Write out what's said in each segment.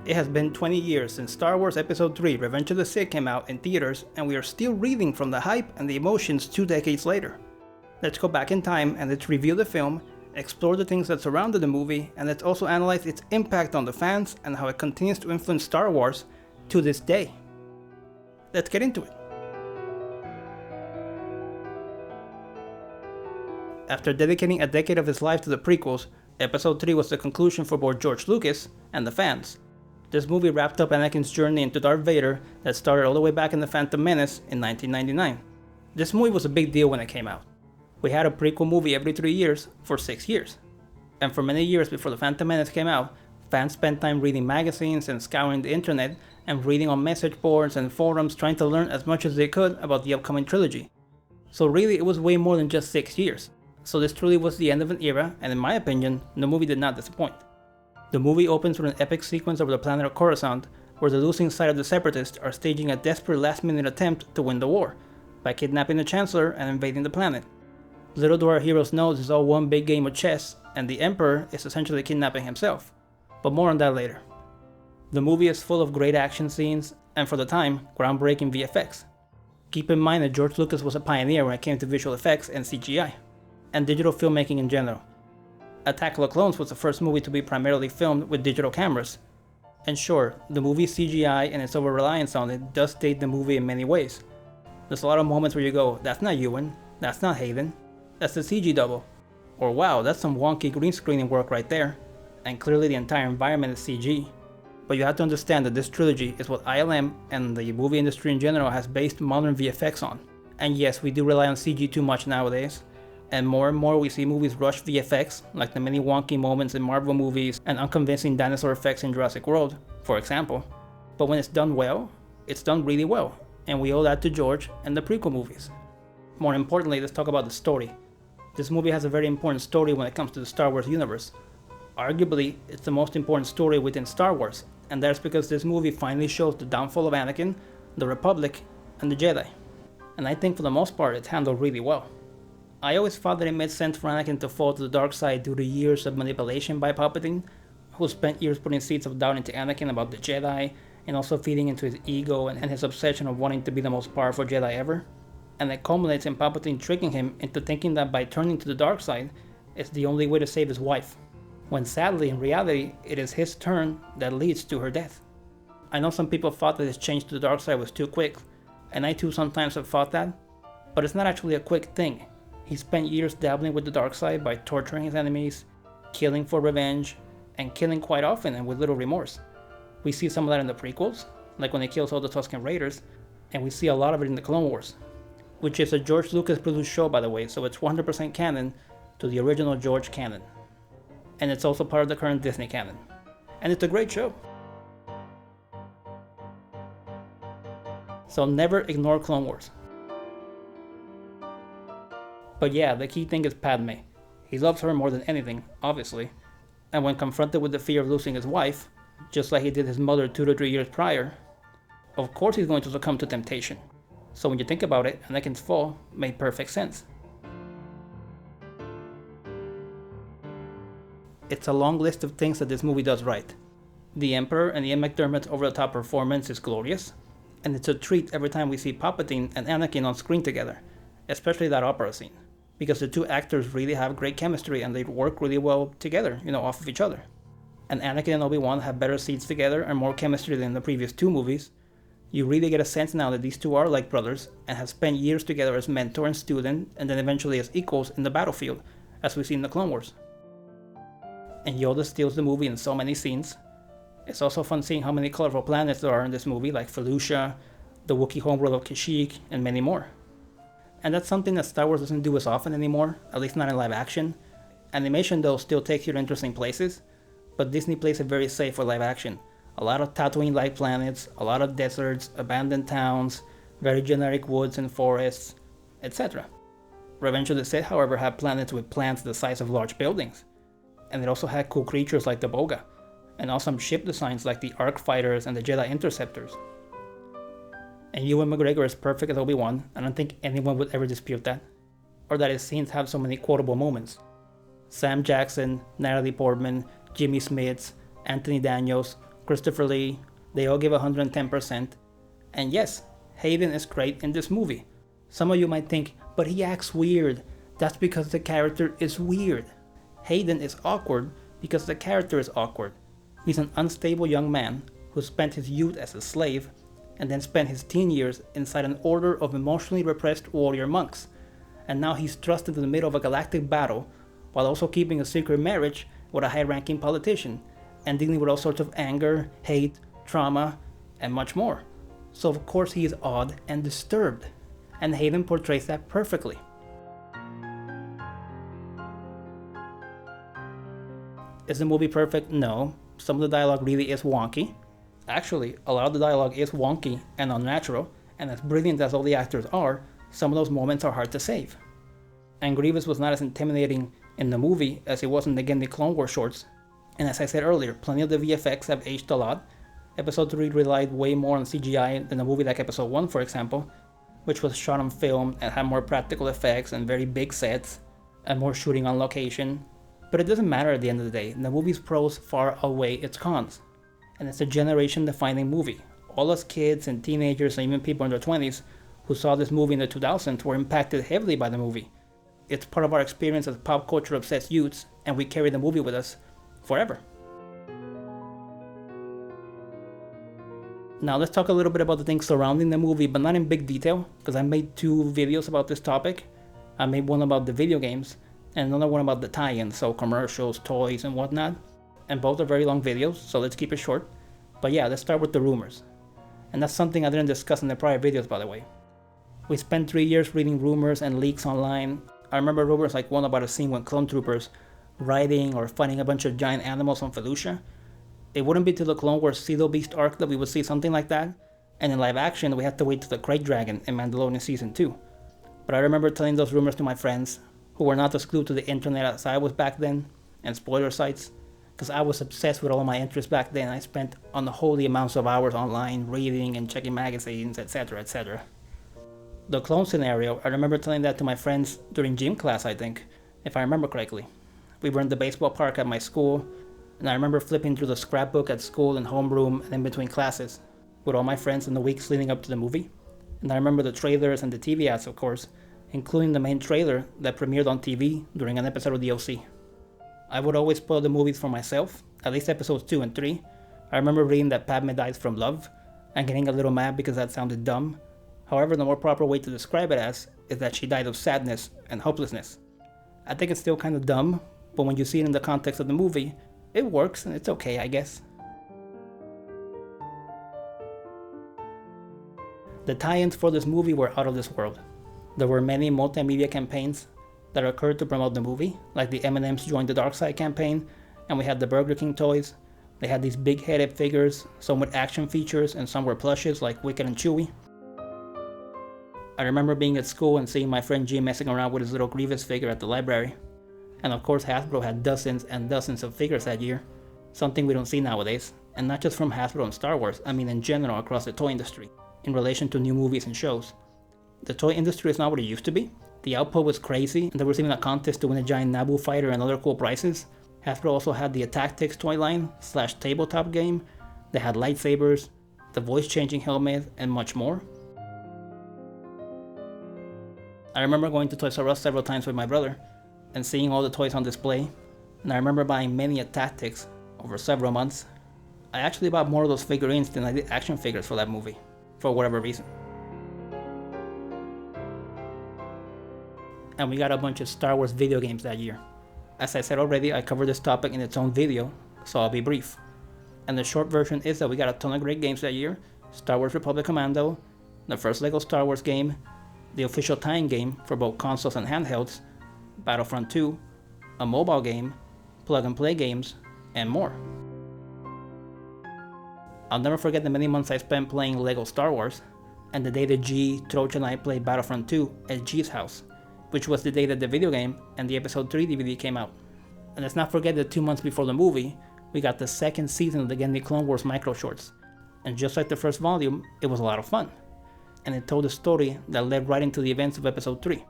It has been 20 years since Star Wars Episode 3 Revenge of the Sith came out in theaters, and we are still reeling from the hype and the emotions 2 decades later. Let's go back in time and let's review the film, explore the things that surrounded the movie, and let's also analyze its impact on the fans and how it continues to influence Star Wars to this day. Let's get into it. After dedicating a decade of his life to the prequels, Episode 3 was the conclusion for both George Lucas and the fans. This movie wrapped up Anakin's journey into Darth Vader that started all the way back in the Phantom Menace in 1999. This movie was a big deal when it came out. We had a prequel movie every 3 years for 6 years. And for many years before the Phantom Menace came out, fans spent time reading magazines and scouring the internet and reading on message boards and forums trying to learn as much as they could about the upcoming trilogy. So really it was way more than just 6 years. So this truly was the end of an era, and in my opinion, the movie did not disappoint. The movie opens with an epic sequence over the planet of Coruscant, where the losing side of the Separatists are staging a desperate last-minute attempt to win the war, by kidnapping the Chancellor and invading the planet. Little do our heroes know this is all one big game of chess, and the Emperor is essentially kidnapping himself. But more on that later. The movie is full of great action scenes, and for the time, groundbreaking VFX. Keep in mind that George Lucas was a pioneer when it came to visual effects and CGI, and digital filmmaking in general. Attack of the Clones was the first movie to be primarily filmed with digital cameras. And sure, the movie's CGI and its over-reliance on it does date the movie in many ways. There's a lot of moments where you go, that's not Ewan, that's not Hayden, that's the CG double. Or wow, that's some wonky green screening work right there. And clearly the entire environment is CG. But you have to understand that this trilogy is what ILM and the movie industry in general has based modern VFX on. And yes, we do rely on CG too much nowadays. And more we see movies rush VFX, like the many wonky moments in Marvel movies and unconvincing dinosaur effects in Jurassic World, for example. But when it's done well, it's done really well, and we owe that to George and the prequel movies. More importantly, let's talk about the story. This movie has a very important story when it comes to the Star Wars universe. Arguably, it's the most important story within Star Wars, and that's because this movie finally shows the downfall of Anakin, the Republic, and the Jedi. And I think for the most part it's handled really well. I always thought that it made sense for Anakin to fall to the dark side due to years of manipulation by Palpatine, who spent years putting seeds of doubt into Anakin about the Jedi, and also feeding into his ego and his obsession of wanting to be the most powerful Jedi ever. And it culminates in Palpatine tricking him into thinking that by turning to the dark side, it's the only way to save his wife, when sadly in reality it is his turn that leads to her death. I know some people thought that his change to the dark side was too quick, and I too sometimes have thought that, but it's not actually a quick thing. He spent years dabbling with the dark side by torturing his enemies, killing for revenge, and killing quite often and with little remorse. We see some of that in the prequels, like when he kills all the Tusken Raiders, and we see a lot of it in the Clone Wars, which is a George Lucas produced show by the way, so it's 100% canon to the original George canon. And it's also part of the current Disney canon. And it's a great show. So never ignore Clone Wars. But yeah, the key thing is Padme. He loves her more than anything, obviously, and when confronted with the fear of losing his wife, just like he did his mother 2 to 3 years prior, of course he's going to succumb to temptation. So when you think about it, Anakin's fall made perfect sense. It's a long list of things that this movie does right. The Emperor and Ian McDiarmid's over-the-top performance is glorious, and it's a treat every time we see Palpatine and Anakin on screen together, especially that opera scene, because the two actors really have great chemistry and they work really well together, off of each other. And Anakin and Obi Wan have better scenes together and more chemistry than the previous 2 movies. You really get a sense now that these two are like brothers and have spent years together as mentor and student, and then eventually as equals in the battlefield, as we see in the Clone Wars. And Yoda steals the movie in so many scenes. It's also fun seeing how many colorful planets there are in this movie, like Felucia, the Wookiee homeworld of Kashyyyk, and many more. And that's something that Star Wars doesn't do as often anymore, at least not in live action. Animation though still takes you to interesting places, but Disney plays it very safe for live action. A lot of Tatooine-like planets, a lot of deserts, abandoned towns, very generic woods and forests, etc. Revenge of the Sith, however, had planets with plants the size of large buildings. And it also had cool creatures like the Boga, and awesome ship designs like the Arc Fighters and the Jedi Interceptors. And Ewan McGregor is perfect as Obi-Wan. I don't think anyone would ever dispute that. Or that his scenes have so many quotable moments. Sam Jackson, Natalie Portman, Jimmy Smits, Anthony Daniels, Christopher Lee, they all give 110%. And yes, Hayden is great in this movie. Some of you might think, but he acts weird. That's because the character is weird. Hayden is awkward because the character is awkward. He's an unstable young man who spent his youth as a slave and then spent his teen years inside an order of emotionally repressed warrior monks. And now he's thrust into the middle of a galactic battle while also keeping a secret marriage with a high-ranking politician and dealing with all sorts of anger, hate, trauma, and much more. So of course he is odd and disturbed, and Hayden portrays that perfectly. Is the movie perfect? No. Some of the dialogue really is wonky. Actually, a lot of the dialogue is wonky and unnatural, and as brilliant as all the actors are, some of those moments are hard to save. And Grievous was not as intimidating in the movie as it was in the Gendi Clone Wars shorts, and as I said earlier, plenty of the VFX have aged a lot. Episode 3 relied way more on CGI than a movie like Episode 1, for example, which was shot on film and had more practical effects and very big sets, and more shooting on location. But it doesn't matter at the end of the day, the movie's pros far outweigh its cons. And it's a generation-defining movie. All us kids and teenagers and even people in their 20s who saw this movie in the 2000s were impacted heavily by the movie. It's part of our experience as pop culture obsessed youths, and we carry the movie with us forever. Now let's talk a little bit about the things surrounding the movie, but not in big detail, because I made 2 videos about this topic. I made one about the video games, and another one about the tie-ins, so commercials, toys, and whatnot. And both are very long videos, so let's keep it short. But yeah, let's start with the rumors. And that's something I didn't discuss in the prior videos, by the way. We spent 3 years reading rumors and leaks online. I remember rumors like one about a scene with clone troopers riding or fighting a bunch of giant animals on Felucia. It wouldn't be till the Clone Wars Pseudo Beast arc that we would see something like that, and in live action we had to wait till the Krayt Dragon in Mandalorian Season 2. But I remember telling those rumors to my friends, who were not as glued to the internet as I was back then, and spoiler sites, because I was obsessed with all my interests back then. I spent unholy amounts of hours online reading and checking magazines, etc, etc. The clone scenario, I remember telling that to my friends during gym class, I think, if I remember correctly. We were in the baseball park at my school, and I remember flipping through the scrapbook at school and homeroom and in between classes with all my friends in the weeks leading up to the movie. And I remember the trailers and the TV ads, of course, including the main trailer that premiered on TV during an episode of the OC. I would always spoil the movies for myself, at least episodes 2 and 3. I remember reading that Padme dies from love, and getting a little mad because that sounded dumb. However, the more proper way to describe it as is that she died of sadness and hopelessness. I think it's still kind of dumb, but when you see it in the context of the movie, it works and it's okay, I guess. The tie-ins for this movie were out of this world. There were many multimedia campaigns that occurred to promote the movie, like the M&Ms Join the Dark Side campaign, and we had the Burger King toys. They had these big-headed figures, some with action features and some were plushes like Wicked and Chewie. I remember being at school and seeing my friend G messing around with his little Grievous figure at the library. And of course Hasbro had dozens and dozens of figures that year, something we don't see nowadays, and not just from Hasbro and Star Wars, I mean in general across the toy industry, in relation to new movies and shows. The toy industry is not what it used to be. The output was crazy, and there was even a contest to win a giant Naboo fighter and other cool prizes. Hasbro also had the Attacktix toy line / tabletop game. They had lightsabers, the voice-changing helmet, and much more. I remember going to Toys R Us several times with my brother and seeing all the toys on display, and I remember buying many Attacktix over several months. I actually bought more of those figurines than I did action figures for that movie, for whatever reason. And we got a bunch of Star Wars video games that year. As I said already, I covered this topic in its own video, so I'll be brief. And the short version is that we got a ton of great games that year. Star Wars Republic Commando, the first LEGO Star Wars game, the official tie-in game for both consoles and handhelds, Battlefront 2, a mobile game, plug-and-play games, and more. I'll never forget the many months I spent playing LEGO Star Wars, and the day that G, Troch, and I played Battlefront 2 at G's house, which was the day that the video game and the Episode 3 DVD came out. And let's not forget that 2 months before the movie, we got the second season of the Gendi Clone Wars micro shorts. And just like the first volume, it was a lot of fun. And it told a story that led right into the events of Episode 3.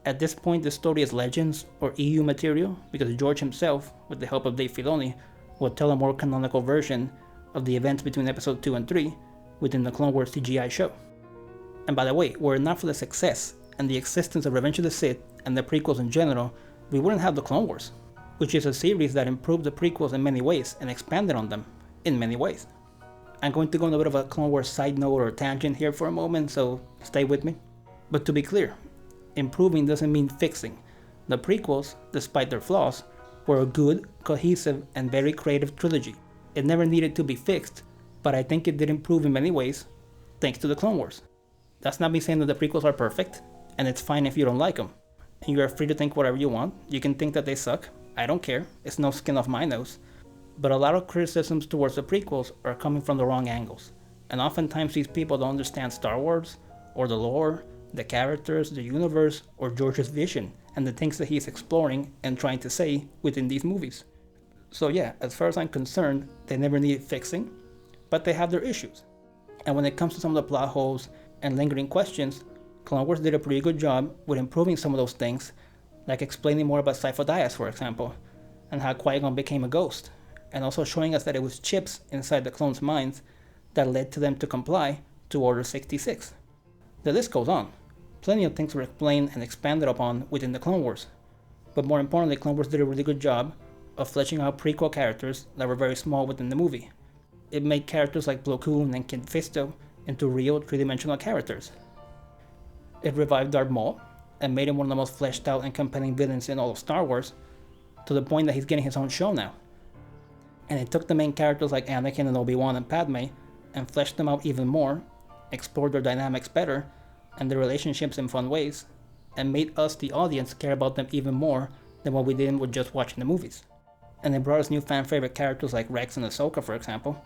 At this point, the story is Legends or EU material because George himself, with the help of Dave Filoni, would tell a more canonical version of the events between episode 2 and 3 within the Clone Wars CGI show. And by the way, were it not for the success and the existence of Revenge of the Sith and the prequels in general, we wouldn't have the Clone Wars, which is a series that improved the prequels in many ways and expanded on them in many ways. I'm going to go on a bit of a Clone Wars side note or tangent here for a moment, so stay with me. But to be clear, improving doesn't mean fixing. The prequels, despite their flaws, were a good, cohesive, and very creative trilogy. It never needed to be fixed, but I think it did improve in many ways, thanks to the Clone Wars. That's not me saying that the prequels are perfect, and it's fine if you don't like them. And you are free to think whatever you want. You can think that they suck. I don't care. It's no skin off my nose. But a lot of criticisms towards the prequels are coming from the wrong angles. And oftentimes these people don't understand Star Wars, or the lore, the characters, the universe, or George's vision, and the things that he's exploring and trying to say within these movies. So yeah, as far as I'm concerned, they never needed fixing, but they have their issues. And when it comes to some of the plot holes and lingering questions, Clone Wars did a pretty good job with improving some of those things, like explaining more about Sifo-Dyas, for example, and how Qui-Gon became a ghost, and also showing us that it was chips inside the clones' minds that led to them to comply to Order 66. The list goes on. Plenty of things were explained and expanded upon within the Clone Wars, but more importantly, Clone Wars did a really good job of fleshing out prequel characters that were very small within the movie. It made characters like Plo Koon and Kit Fisto into real three-dimensional characters. It revived Darth Maul and made him one of the most fleshed out and compelling villains in all of Star Wars, to the point that he's getting his own show now. And it took the main characters like Anakin and Obi Wan and Padme and fleshed them out even more, explored their dynamics better and their relationships in fun ways, and made us, the audience, care about them even more than what we did with just watching the movies. And it brought us new fan favorite characters like Rex and Ahsoka, for example.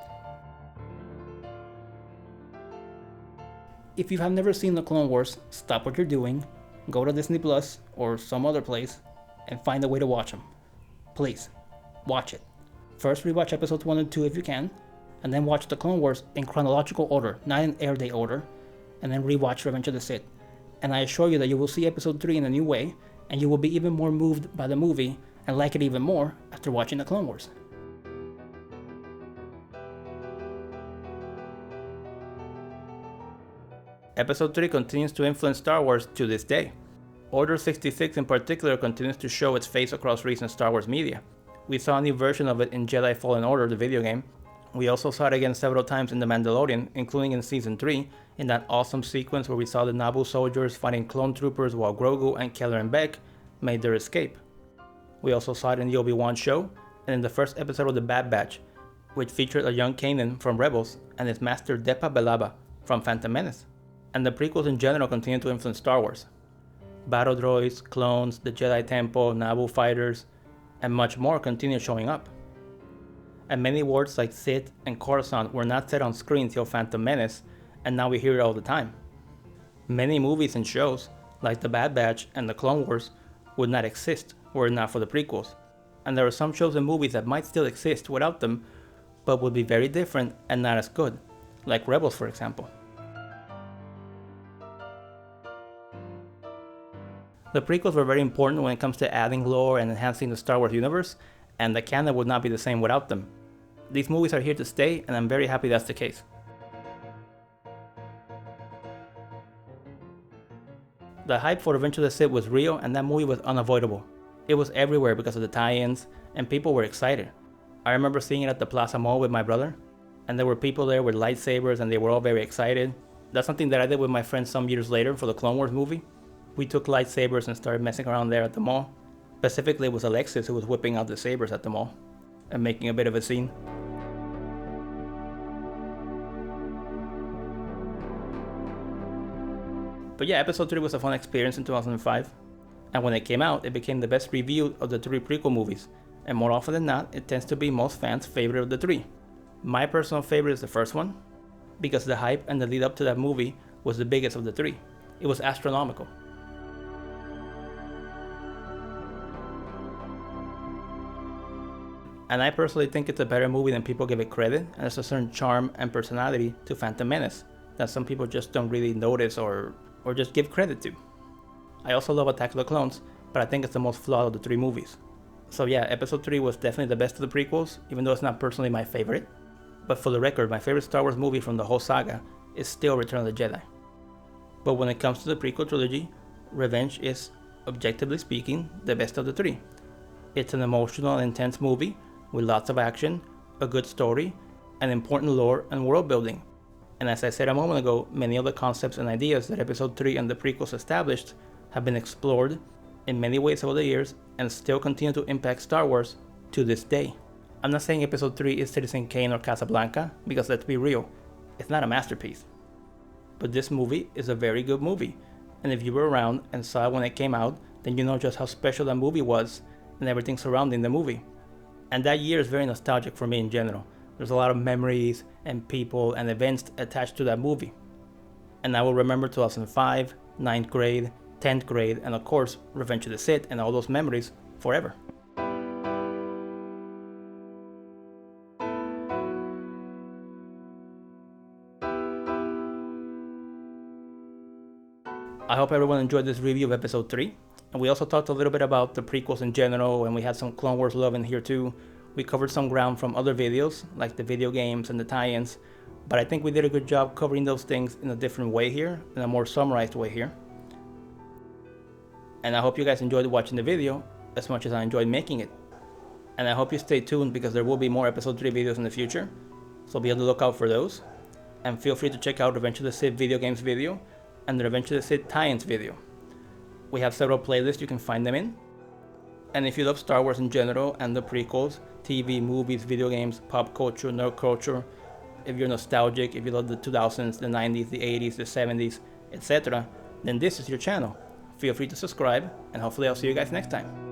If you have never seen the Clone Wars, stop what you're doing, go to Disney Plus or some other place, and find a way to watch them. Please, watch it. First rewatch episodes 1 and 2 if you can, and then watch the Clone Wars in chronological order, not in air date order, and then rewatch Revenge of the Sith. And I assure you that you will see episode 3 in a new way, and you will be even more moved by the movie and like it even more after watching the Clone Wars. Episode 3 continues to influence Star Wars to this day. Order 66 in particular continues to show its face across recent Star Wars media. We saw a new version of it in Jedi Fallen Order, the video game. We also saw it again several times in The Mandalorian, including in Season 3, in that awesome sequence where we saw the Naboo soldiers fighting clone troopers while Grogu and Keller and Beck made their escape. We also saw it in the Obi Wan show, and in the first episode of The Bad Batch, which featured a young Kanan from Rebels and his master Depa Billaba from Phantom Menace. And the prequels in general continue to influence Star Wars. Battle droids, clones, the Jedi Temple, Naboo fighters, and much more continue showing up. And many words like Sith and Coruscant were not said on screen till Phantom Menace, and now we hear it all the time. Many movies and shows, like The Bad Batch and The Clone Wars, would not exist were it not for the prequels. And there are some shows and movies that might still exist without them, but would be very different and not as good, like Rebels, for example. The prequels were very important when it comes to adding lore and enhancing the Star Wars universe, and the canon would not be the same without them. These movies are here to stay, and I'm very happy that's the case. The hype for Revenge of the Sith was real, and that movie was unavoidable. It was everywhere because of the tie-ins, and people were excited. I remember seeing it at the Plaza Mall with my brother, and there were people there with lightsabers, and they were all very excited. That's something that I did with my friends some years later for the Clone Wars movie. We took lightsabers and started messing around there at the mall. Specifically, it was Alexis who was whipping out the sabers at the mall and making a bit of a scene. But yeah, episode 3 was a fun experience in 2005. And when it came out, it became the best reviewed of the 3 prequel movies. And more often than not, it tends to be most fans' favorite of the 3. My personal favorite is the first one, because the hype and the lead up to that movie was the biggest of the 3. It was astronomical. And I personally think it's a better movie than people give it credit, and there's a certain charm and personality to Phantom Menace that some people just don't really notice or just give credit to. I also love Attack of the Clones, but I think it's the most flawed of the 3 movies. So yeah, episode 3 was definitely the best of the prequels, even though it's not personally my favorite. but for the record, my favorite Star Wars movie from the whole saga is still Return of the Jedi. But when it comes to the prequel trilogy, Revenge is, objectively speaking, the best of the three. It's an emotional and intense movie with lots of action, a good story, and important lore and world building. And as I said a moment ago, many of the concepts and ideas that Episode 3 and the prequels established have been explored in many ways over the years and still continue to impact Star Wars to this day. I'm not saying Episode 3 is Citizen Kane or Casablanca, because let's be real, it's not a masterpiece. But this movie is a very good movie, and if you were around and saw it when it came out, then you know just how special that movie was and everything surrounding the movie. And that year is very nostalgic for me in general. There's a lot of memories and people and events attached to that movie. And I will remember 2005, 9th grade, 10th grade, and of course, Revenge of the Sith and all those memories forever. I hope everyone enjoyed this review of Episode 3. And we also talked a little bit about the prequels in general, and we had some Clone Wars love in here too. We covered some ground from other videos, like the video games and the tie-ins, but I think we did a good job covering those things in a different way here, in a more summarized way here. And I hope you guys enjoyed watching the video as much as I enjoyed making it. And I hope you stay tuned because there will be more Episode 3 videos in the future, so be on the lookout for those. And feel free to check out Revenge of the Sith video games video and the Revenge of the Sith tie-ins video. We have several playlists you can find them in. And if you love Star Wars in general and the prequels, TV, movies, video games, pop culture, nerd culture, if you're nostalgic, if you love the 2000s, the 90s, the 80s, the 70s, etc., then this is your channel. Feel free to subscribe, and hopefully I'll see you guys next time.